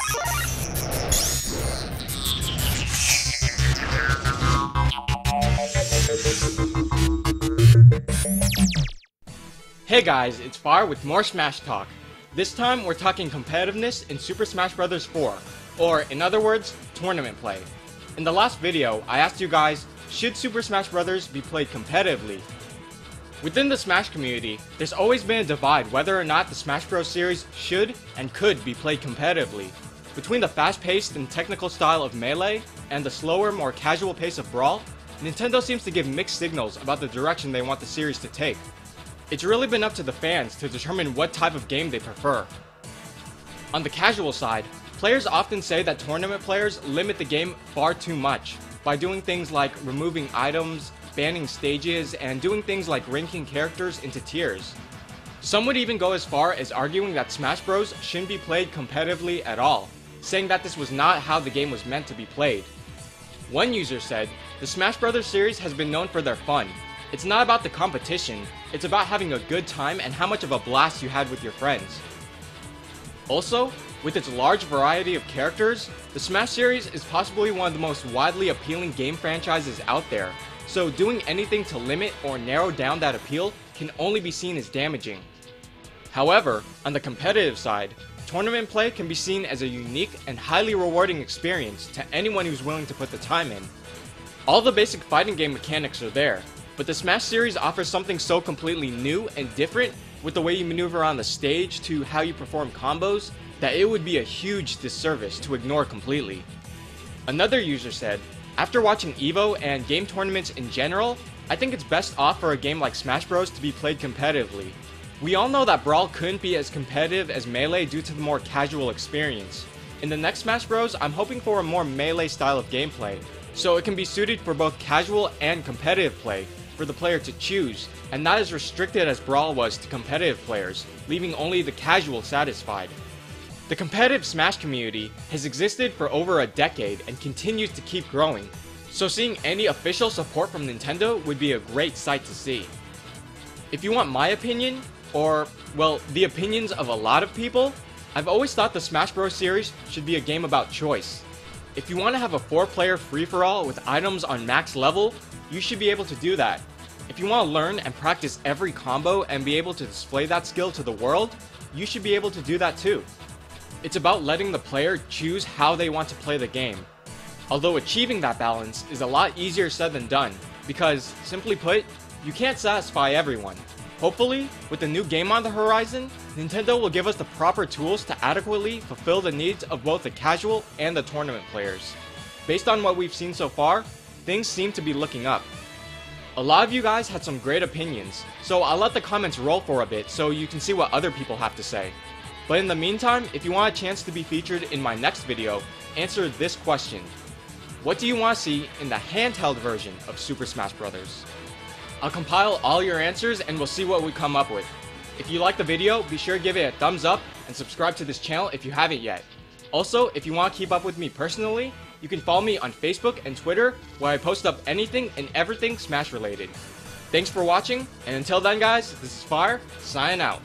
Hey guys, it's Fire with more Smash Talk. This time we're talking competitiveness in Super Smash Bros. 4, or in other words, tournament play. In the last video, I asked you guys, should Super Smash Bros. Be played competitively? Within the Smash community, there's always been a divide whether or not the Smash Bros. Series should and could be played competitively. Between the fast-paced and technical style of Melee and the slower, more casual pace of Brawl, Nintendo seems to give mixed signals about the direction they want the series to take. It's really been up to the fans to determine what type of game they prefer. On the casual side, players often say that tournament players limit the game far too much by doing things like removing items, banning stages, and doing things like ranking characters into tiers. Some would even go as far as arguing that Smash Bros. Shouldn't be played competitively at all, saying that this was not how the game was meant to be played. One user said, "The Smash Bros. Series has been known for their fun. It's not about the competition, it's about having a good time and how much of a blast you had with your friends." Also, with its large variety of characters, the Smash series is possibly one of the most widely appealing game franchises out there, so doing anything to limit or narrow down that appeal can only be seen as damaging. However, on the competitive side, tournament play can be seen as a unique and highly rewarding experience to anyone who's willing to put the time in. All the basic fighting game mechanics are there, but the Smash series offers something so completely new and different with the way you maneuver on the stage to how you perform combos that it would be a huge disservice to ignore completely. Another user said, "After watching EVO and game tournaments in general, I think it's best off for a game like Smash Bros. To be played competitively. We all know that Brawl couldn't be as competitive as Melee due to the more casual experience. In the next Smash Bros, I'm hoping for a more Melee style of gameplay, so it can be suited for both casual and competitive play, for the player to choose, and not as restricted as Brawl was to competitive players, leaving only the casual satisfied." The competitive Smash community has existed for over a decade and continues to keep growing, so seeing any official support from Nintendo would be a great sight to see. If you want my opinion, or, well, the opinions of a lot of people, I've always thought the Smash Bros. Series should be a game about choice. If you want to have a 4-player free-for-all with items on max level, you should be able to do that. If you want to learn and practice every combo and be able to display that skill to the world, you should be able to do that too. It's about letting the player choose how they want to play the game. Although achieving that balance is a lot easier said than done, because, simply put, you can't satisfy everyone. Hopefully, with the new game on the horizon, Nintendo will give us the proper tools to adequately fulfill the needs of both the casual and the tournament players. Based on what we've seen so far, things seem to be looking up. A lot of you guys had some great opinions, so I'll let the comments roll for a bit so you can see what other people have to say. But in the meantime, if you want a chance to be featured in my next video, answer this question. What do you want to see in the handheld version of Super Smash Bros? I'll compile all your answers and we'll see what we come up with. If you like the video, be sure to give it a thumbs up and subscribe to this channel if you haven't yet. Also, if you want to keep up with me personally, you can follow me on Facebook and Twitter, where I post up anything and everything Smash related. Thanks for watching, and until then guys, this is Fire, signing out.